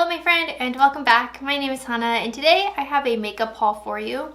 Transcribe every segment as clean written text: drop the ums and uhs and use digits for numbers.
Hello my friend and welcome back. My name is Hannah and today I have a makeup haul for you.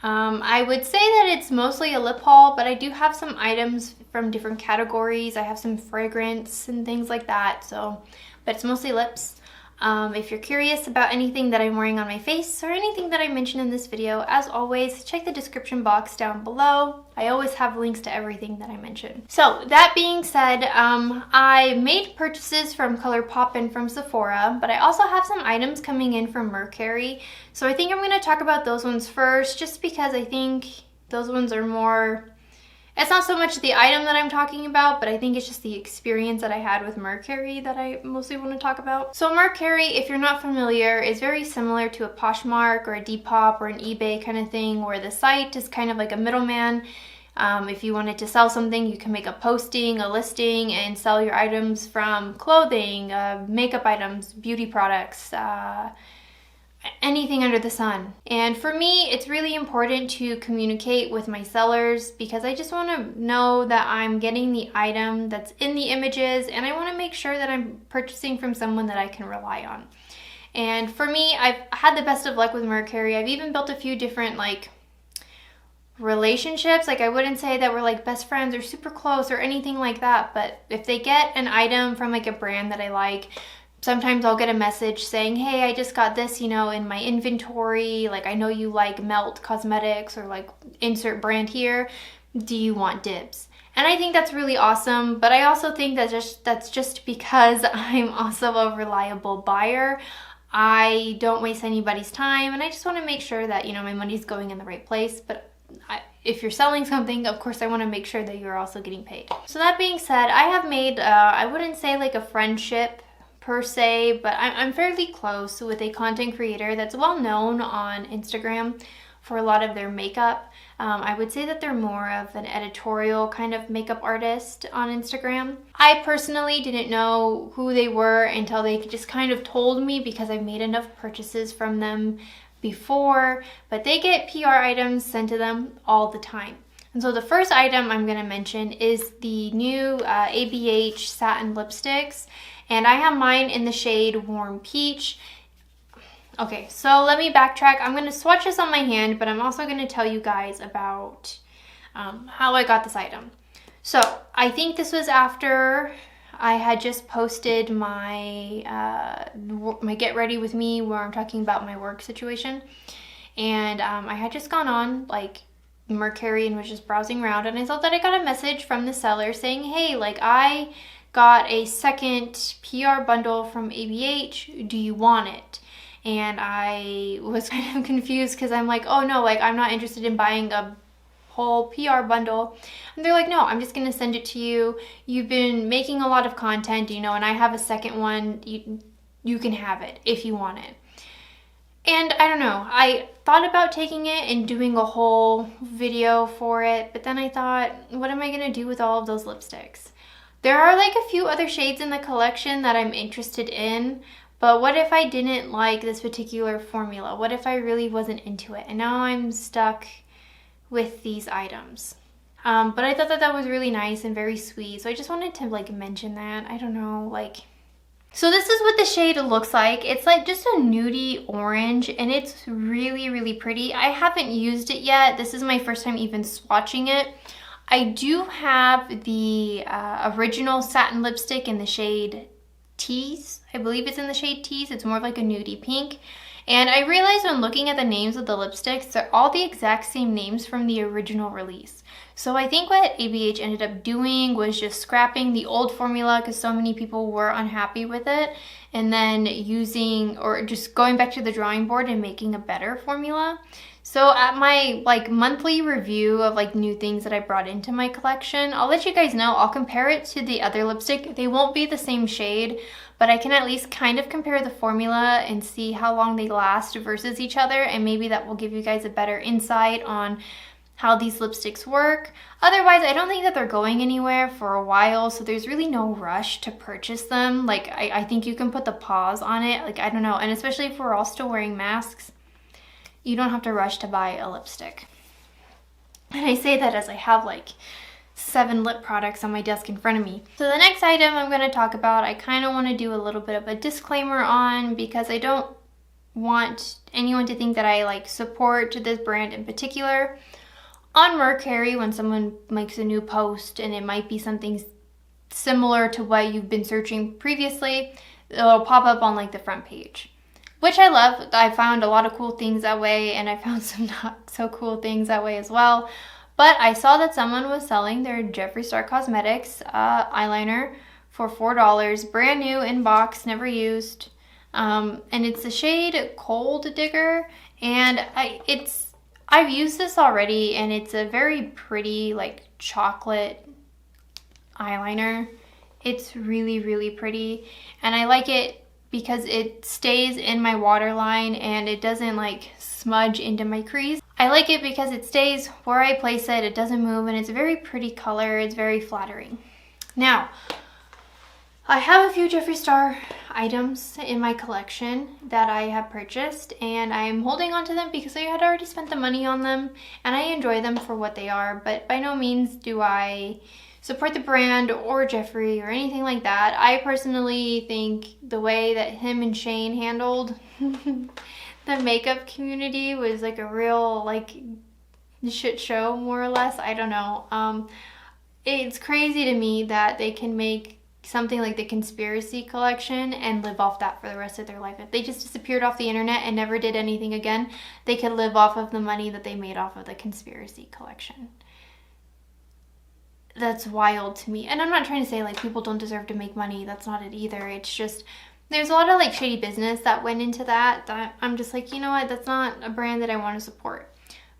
I would say that it's mostly a lip haul, but I do have some items from different categories. I have some fragrance and things like that, but it's mostly lips. If you're curious about anything that I'm wearing on my face or anything that I mentioned in this video, as always, check the description box down below. I always have links to everything that I mentioned. So that being said, I made purchases from Colourpop and from Sephora, but I also have some items coming in from Mercury. So I think I'm going to talk about those ones first, just because I think those ones are more... It's not so much the item that I'm talking about, but I think it's just the experience that I had with Mercury that I mostly want to talk about. So Mercury, if you're not familiar, is very similar to a Poshmark or a Depop or an eBay kind of thing, where the site is kind of like a middleman. If you wanted to sell something, you can make a posting, a listing, and sell your items from clothing, makeup items, beauty products, anything under the sun. And for me, it's really important to communicate with my sellers because I just want to know that I'm getting the item that's in the images, and I want to make sure that I'm purchasing from someone that I can rely on. And for me, I've had the best of luck with Mercury. I've even built a few different relationships. I wouldn't say that we're like best friends or super close or anything like that, but if they get an item from a brand that I like, sometimes I'll get a message saying, hey, I just got this, in my inventory. I know you like Melt Cosmetics or insert brand here. Do you want dibs? And I think that's really awesome. But I also think that that's just because I'm also a reliable buyer. I don't waste anybody's time, and I just want to make sure that, my money's going in the right place. But if you're selling something, of course, I want to make sure that you're also getting paid. So that being said, I have made, I wouldn't say a friendship per se, but I'm fairly close with a content creator that's well known on Instagram for a lot of their makeup. I would say that they're more of an editorial kind of makeup artist on Instagram. I personally didn't know who they were until they just kind of told me, because I've made enough purchases from them before, but they get PR items sent to them all the time. And so the first item I'm going to mention is the new Abh Satin Lipsticks. And I have mine in the shade Warm Peach. Okay, so let me backtrack. I'm going to swatch this on my hand, but I'm also going to tell you guys about how I got this item. So I think this was after I had just posted my Get Ready With Me, where I'm talking about my work situation. And I had just gone on Mercury and was just browsing around, and I saw that I got a message from the seller saying, hey, I got a second PR bundle from Abh, do you want it? And I was kind of confused because I'm like, oh no, I'm not interested in buying a whole PR bundle. And they're like, no, I'm just gonna send it to you. You've been making a lot of content, and I have a second one. You can have it if you want it. And I don't know, I thought about taking it and doing a whole video for it, but then I thought, what am I gonna do with all of those lipsticks? There are a few other shades in the collection that I'm interested in, but what if I didn't like this particular formula? What if I really wasn't into it? And now I'm stuck with these items. But I thought that that was really nice and very sweet, so I just wanted to mention that. I don't know, So this is what the shade looks like. It's just a nudie orange, and it's really, really pretty. I haven't used it yet. This is my first time even swatching it. I do have the original satin lipstick in the shade Tease. I believe it's in the shade Tease. It's more of a nudie pink. And I realized when looking at the names of the lipsticks, they're all the exact same names from the original release. So I think what Abh ended up doing was just scrapping the old formula because so many people were unhappy with it, and then just going back to the drawing board and making a better formula. So at my monthly review of new things that I brought into my collection, I'll let you guys know. I'll compare it to the other lipstick. They won't be the same shade, but I can at least kind of compare the formula and see how long they last versus each other, and maybe that will give you guys a better insight on how these lipsticks work. Otherwise, I don't think that they're going anywhere for a while, so there's really no rush to purchase them. I think you can put the pause on it. I don't know, and especially if we're all still wearing masks, you don't have to rush to buy a lipstick. And I say that as I have 7 lip products on my desk in front of me. So the next item I'm going to talk about, I kind of want to do a little bit of a disclaimer on, because I don't want anyone to think that I like support this brand in particular. On Mercari, when someone makes a new post and it might be something similar to what you've been searching previously, it'll pop up on like the front page, which I love. I found a lot of cool things that way, and I found some not so cool things that way as well. But I saw that someone was selling their Jeffree Star Cosmetics eyeliner for $4, brand new in box, never used. And it's the shade Cold Digger, and I've used this already, and it's a very pretty like chocolate eyeliner. It's really, really pretty, and I like it because it stays in my waterline and it doesn't like smudge into my crease. I like it because it stays where I place it, it doesn't move, and it's a very pretty color. It's very flattering. Now, I have a few Jeffree Star items in my collection that I have purchased, and I'm holding on to them because I had already spent the money on them and I enjoy them for what they are, but by no means do I support the brand or Jeffree or anything like that. I personally think the way that him and Shane handled the makeup community was like a real like shit show, more or less. I don't know. It's crazy to me that they can make something like the Conspiracy collection and live off that for the rest of their life. If they just disappeared off the internet and never did anything again, they could live off of the money that they made off of the Conspiracy collection. That's wild to me. And I'm not trying to say like people don't deserve to make money. That's not it either. It's just there's a lot of like shady business that went into that I'm just like, you know what, that's not a brand that I want to support.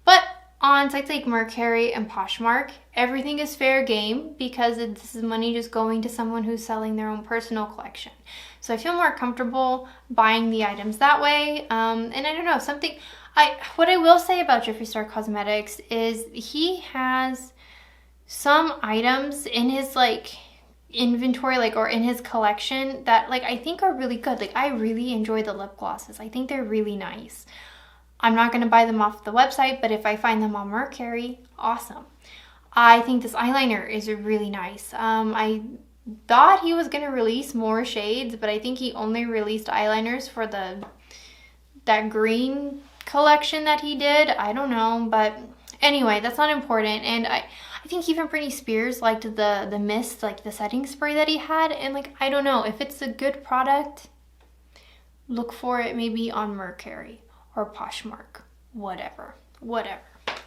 But on sites like Mercari and Poshmark, everything is fair game because this is money just going to someone who's selling their own personal collection. So I feel more comfortable buying the items that way. And I don't know, what I will say about Jeffree Star Cosmetics is he has some items in his like inventory, like, or in his collection that like I think are really good. Like I really enjoy the lip glosses. I think they're really nice. I'm not going to buy them off the website, but if I find them on Mercari, awesome. I think this eyeliner is really nice. I thought he was going to release more shades, but I think he only released eyeliners for that green collection that he did. I don't know, but anyway, that's not important. And I think even Britney Spears liked the mist, like the setting spray that he had. And like, I don't know, if it's a good product, look for it maybe on Mercari or Poshmark, whatever.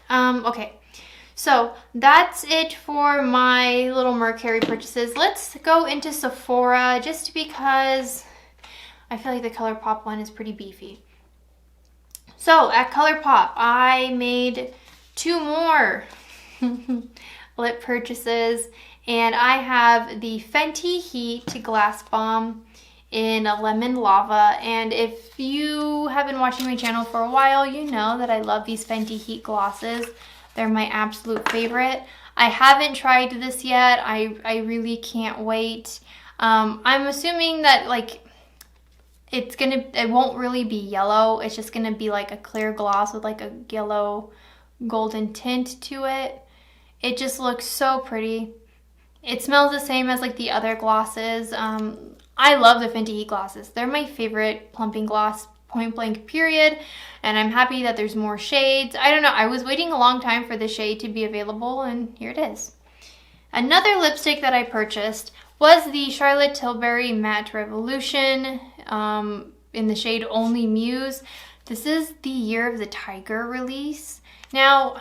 Okay, so that's it for my little Mercari purchases. Let's go into Sephora just because I feel like the Colourpop one is pretty beefy. So at Colourpop, I made 2 more lip purchases, and I have the Fenty Heat Glass Balm in a Lemon Lava. And if you have been watching my channel for a while, you know that I love these Fenty Heat glosses. They're my absolute favorite. I haven't tried this yet. I really can't wait. I'm assuming that like it won't really be yellow. It's just gonna be like a clear gloss with like a yellow golden tint to it. It just looks so pretty. It smells the same as like the other glosses. I love the Fenty Heat glosses. They're my favorite plumping gloss, point blank period, and I'm happy that there's more shades. I don't know, I was waiting a long time for the shade to be available, and here it is. Another lipstick that I purchased was the Charlotte Tilbury Matte Revolution in the shade Only Muse. This is the Year of the Tiger release. Now,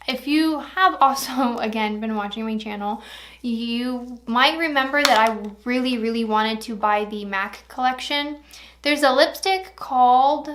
if you have also, again, been watching my channel, you might remember that I really wanted to buy the MAC collection. There's a lipstick called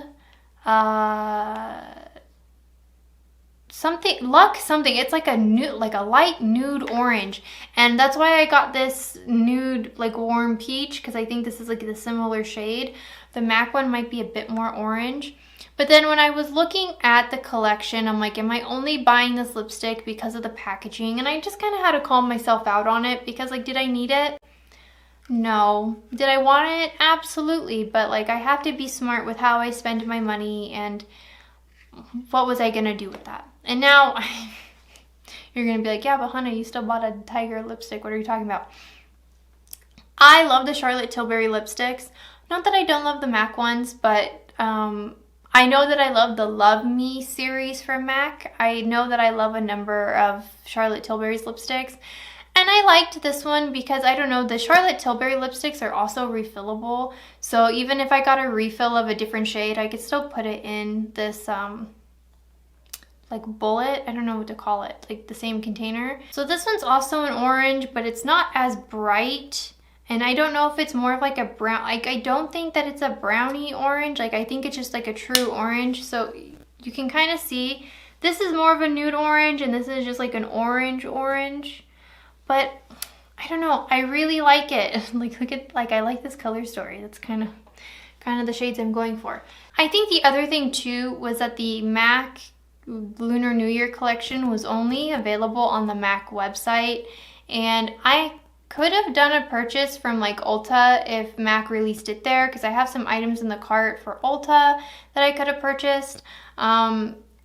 something. It's like a nude, like a light nude orange, and that's why I got this nude like warm peach, because I think this is like the similar shade. The MAC one might be a bit more orange. But then when I was looking at the collection, I'm like, am I only buying this lipstick because of the packaging? And I just kind of had to call myself out on it, because like, did I need it? No. Did I want it? Absolutely. But like, I have to be smart with how I spend my money, and what was I gonna do with that? And now You're gonna be like, yeah, but Hannah, you still bought a tiger lipstick. What are you talking about? I love the Charlotte Tilbury lipsticks. Not that I don't love the MAC ones, but I know that I love the Love Me series from MAC. I know that I love a number of Charlotte Tilbury's lipsticks. And I liked this one because, I don't know, the Charlotte Tilbury lipsticks are also refillable. So even if I got a refill of a different shade, I could still put it in this like bullet. I don't know what to call it, like the same container. So this one's also an orange, but it's not as bright. And I don't know if it's more of like a brown, like I don't think that it's a brownie orange. Like I think it's just like a true orange. So you can kind of see this is more of a nude orange and this is just like an orange. But I don't know, I really like it. Like look at, like I like this color story. That's kind of the shades I'm going for. I think the other thing too was that the MAC Lunar New Year collection was only available on the MAC website, and I could have done a purchase from like Ulta if MAC released it there, because I have some items in the cart for Ulta that I could have purchased.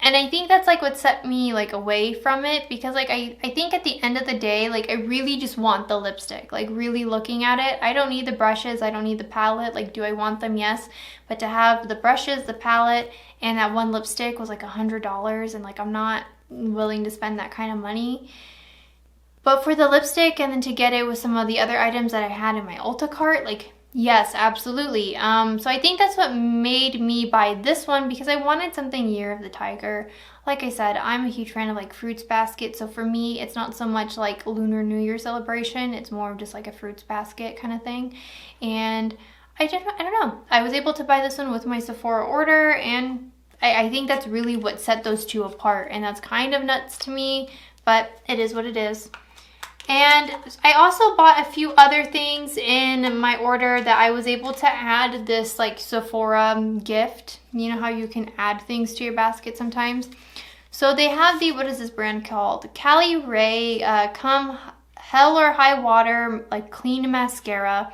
And I think that's like what set me like away from it, because like I think at the end of the day, like I really just want the lipstick, like really looking at it. I don't need the brushes, I don't need the palette. Like, do I want them? Yes. But to have the brushes, the palette, and that one lipstick was like $100, and like I'm not willing to spend that kind of money. But for the lipstick and then to get it with some of the other items that I had in my Ulta cart, like yes, absolutely. So I think that's what made me buy this one, because I wanted something Year of the Tiger. Like I said, I'm a huge fan of like fruits basket. So for me, it's not so much like Lunar New Year celebration. It's more of just like a fruits basket kind of thing. And I don't know. I was able to buy this one with my Sephora order, and I think that's really what set those two apart. And that's kind of nuts to me, but it is what it is. And I also bought a few other things in my order that I was able to add this like Sephora gift. You know how you can add things to your basket sometimes? So they have the, what is this brand called? Cali Ray Come Hell or High Water like clean mascara.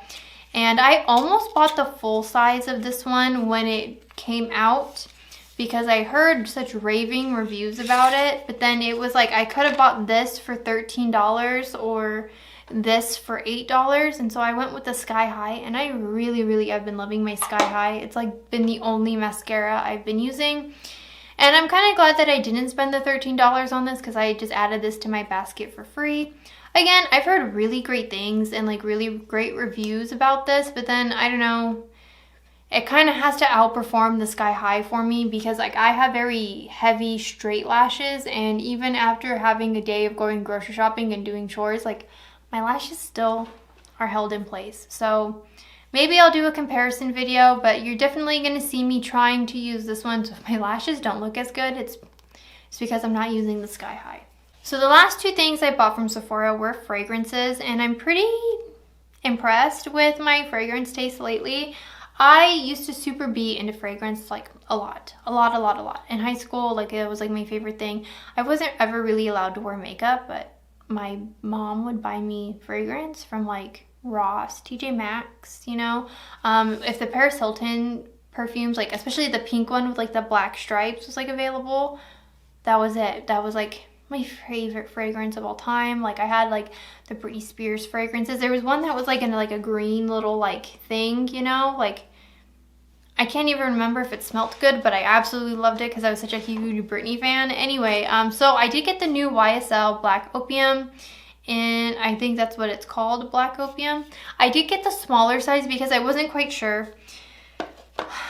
And I almost bought the full size of this one when it came out, because I heard such raving reviews about it. But then it was like I could have bought this for $13 or this for $8, and so I went with the Sky High, and I really have been loving my Sky High. It's like been the only mascara I've been using, and I'm kind of glad that I didn't spend the $13 on this, because I just added this to my basket for free. Again, I've heard really great things and like really great reviews about this, but then I don't know, it kind of has to outperform the Sky High for me, because like I have very heavy straight lashes, and even after having a day of going grocery shopping and doing chores, like my lashes still are held in place. So maybe I'll do a comparison video, but you're definitely going to see me trying to use this one. So if my lashes don't look as good, it's because I'm not using the Sky High. So the last two things I bought from Sephora were fragrances, and I'm pretty impressed with my fragrance taste lately. I used to super be into fragrance like a lot. In high school, like it was like my favorite thing. I wasn't ever really allowed to wear makeup, but my mom would buy me fragrance from like Ross, TJ Maxx, you know. If the Paris Hilton perfumes, like especially the pink one with like the black stripes was like available, that was it. That was like my favorite fragrance of all time. Like I had like the Britney Spears fragrances. There was one that was like in like a green little like thing, you know, like I can't even remember if it smelled good, but I absolutely loved it because I was such a huge Britney fan. Anyway, so I did get the new Ysl Black Opium, and I think that's what it's called, Black Opium. I did get the smaller size because I wasn't quite sure.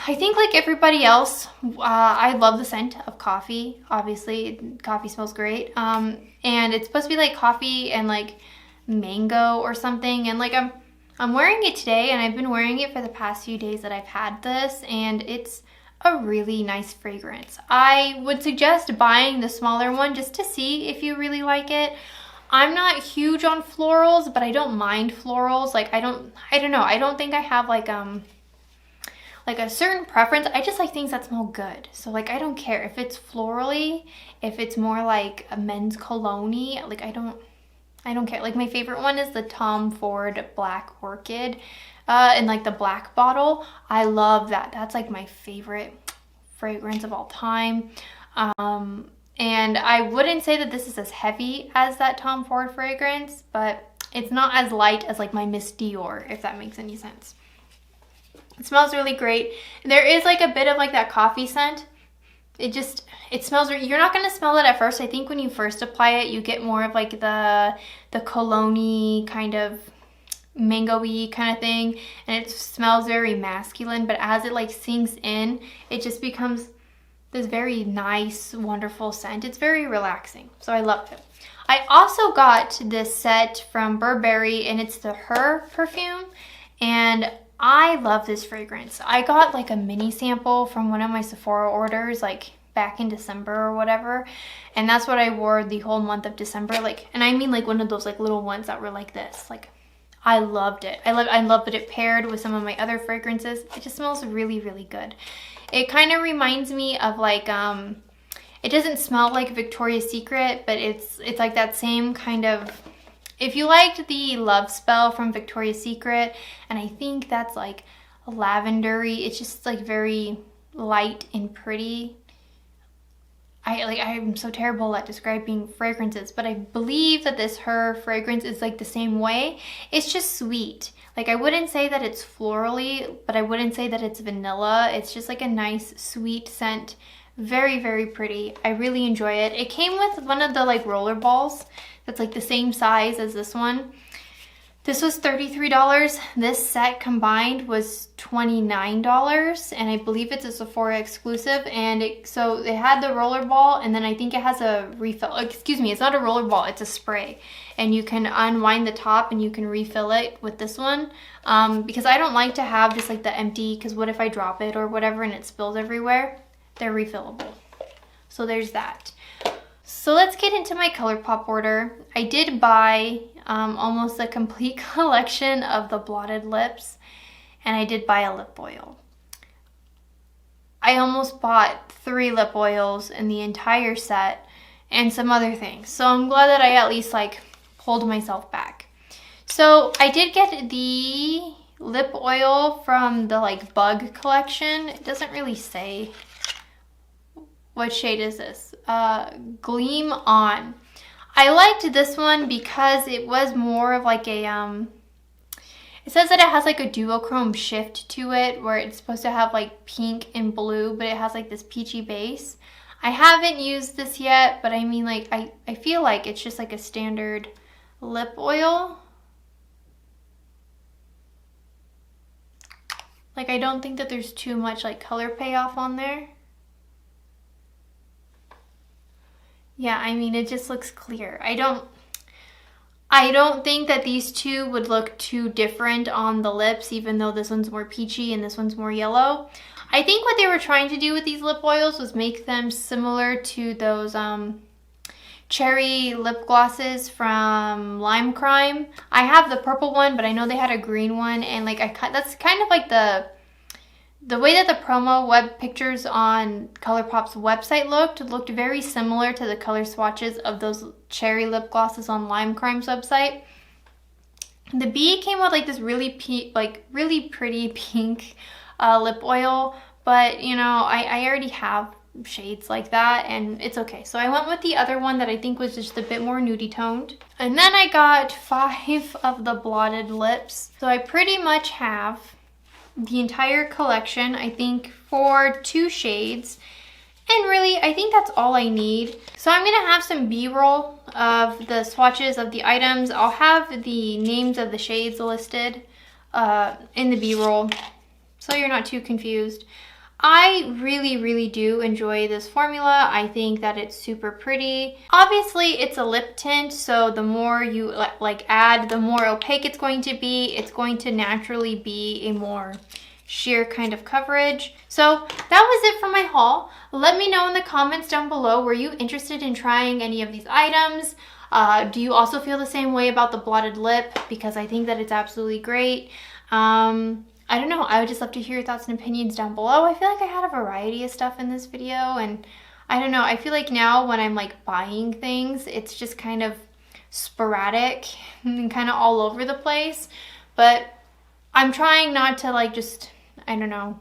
I think like everybody else, I love the scent of coffee. Obviously, coffee smells great. And it's supposed to be like coffee and like mango or something. And like I'm wearing it today, and I've been wearing it for the past few days that I've had this, and it's a really nice fragrance. I would suggest buying the smaller one just to see if you really like it. I'm not huge on florals, but I don't mind florals. Like I don't know. I don't think I have like a certain preference. I just like things that smell good. So like I don't care if it's florally, if it's more like a men's cologne-y, like I don't care. Like my favorite one is the Tom Ford Black Orchid in like the black bottle. I love that. That's like my favorite fragrance of all time. And I wouldn't say that this is as heavy as that Tom Ford fragrance, but it's not as light as like my Miss Dior, if that makes any sense. It smells really great. There is like a bit of like that coffee scent. It smells, you're not going to smell it at first. I think when you first apply it, you get more of like the cologne-y kind of mango-y kind of thing. And it smells very masculine, but as it like sinks in, it just becomes this very nice, wonderful scent. It's very relaxing. So I love it. I also got this set from Burberry, and it's the Her perfume. And I love this fragrance. I got like a mini sample from one of my Sephora orders like back in December or whatever, and that's what I wore the whole month of December. Like, and I mean like one of those like little ones that were like this. Like, I loved it. I love that it paired with some of my other fragrances. It just smells really, really good. It kind of reminds me of like it doesn't smell like Victoria's Secret, but it's like that same kind of, if you liked the Love Spell from Victoria's Secret, and I think that's like lavendery, it's just like very light and pretty. I'm so terrible at describing fragrances, but I believe that this Her fragrance is like the same way. It's just sweet. Like, I wouldn't say that it's florally, but I wouldn't say that it's vanilla. It's just like a nice sweet scent. Very, very pretty. I really enjoy it. It came with one of the like roller balls that's like the same size as this one. This was $33. This set combined was $29, and I believe it's a Sephora exclusive. And so it had the roller ball, and then I think it has a refill. Excuse me, it's not a roller ball, it's a spray. And you can unwind the top and you can refill it with this one. Because I don't like to have just like the empty, because what if I drop it or whatever and it spills everywhere? They're refillable. So there's that. So let's get into my Colourpop order. I did buy almost a complete collection of the blotted lips, and I did buy a lip oil. I almost bought 3 lip oils in the entire set and some other things. So I'm glad that I at least like pulled myself back. So I did get the lip oil from the like Bug collection. It doesn't really say. What shade is this? Gleam On. I liked this one because it was more of like a, it says that it has like a duochrome shift to it where it's supposed to have like pink and blue, but it has like this peachy base. I haven't used this yet, but I mean like, I feel like it's just like a standard lip oil. Like, I don't think that there's too much like color payoff on there. Yeah, I mean, it just looks clear. I don't think that these two would look too different on the lips, even though this one's more peachy and this one's more yellow. I think what they were trying to do with these lip oils was make them similar to those cherry lip glosses from Lime Crime. I have the purple one, but I know they had a green one, and like that's kind of like the way that the promo web pictures on Colourpop's website looked very similar to the color swatches of those cherry lip glosses on Lime Crime's website. The B came with like this really pretty pink lip oil, but you know, I already have shades like that and it's okay. So I went with the other one that I think was just a bit more nudie toned. And then I got 5 of the blotted lips. So I pretty much have the entire collection, I think, for 2 shades. And really, I think that's all I need. So I'm gonna have some B-roll of the swatches of the items. I'll have the names of the shades listed in the B-roll, so you're not too confused. I really do enjoy this formula. I think that it's super pretty. Obviously, it's a lip tint, so the more you like add, the more opaque it's going to be. It's going to naturally be a more sheer kind of coverage. So that was it for my haul. Let me know in the comments down below, were you interested in trying any of these items? Do you also feel the same way about the blotted lip? Because I think that it's absolutely great. I don't know, I would just love to hear your thoughts and opinions down below. I feel like I had a variety of stuff in this video, and I don't know, I feel like now when I'm like buying things, it's just kind of sporadic and kind of all over the place. But I'm trying not to like just, I don't know,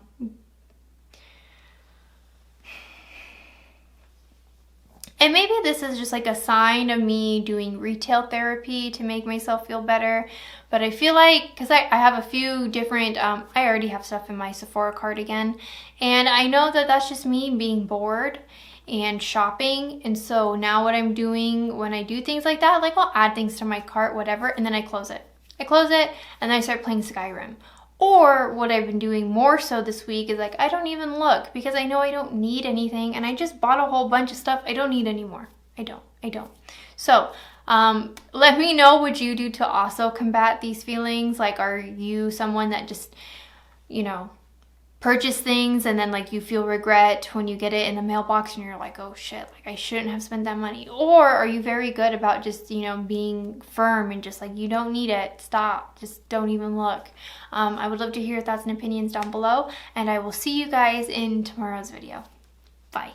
And maybe this is just like a sign of me doing retail therapy to make myself feel better. But I feel like, because I have a few different, I already have stuff in my Sephora cart again. And I know that that's just me being bored and shopping. And so now what I'm doing when I do things like that, like I'll add things to my cart, whatever, and then I close it. I close it and then I start playing Skyrim. Or what I've been doing more so this week is like, I don't even look because I know I don't need anything and I just bought a whole bunch of stuff I don't need anymore. I don't. So let me know what you do to also combat these feelings. Like, are you someone that just, you know, purchase things and then like you feel regret when you get it in the mailbox and you're like, oh shit, like I shouldn't have spent that money? Or are you very good about just, you know, being firm and just like, you don't need it, stop, just don't even look? I would love to hear your thoughts and opinions down below, and I will see you guys in tomorrow's video. Bye.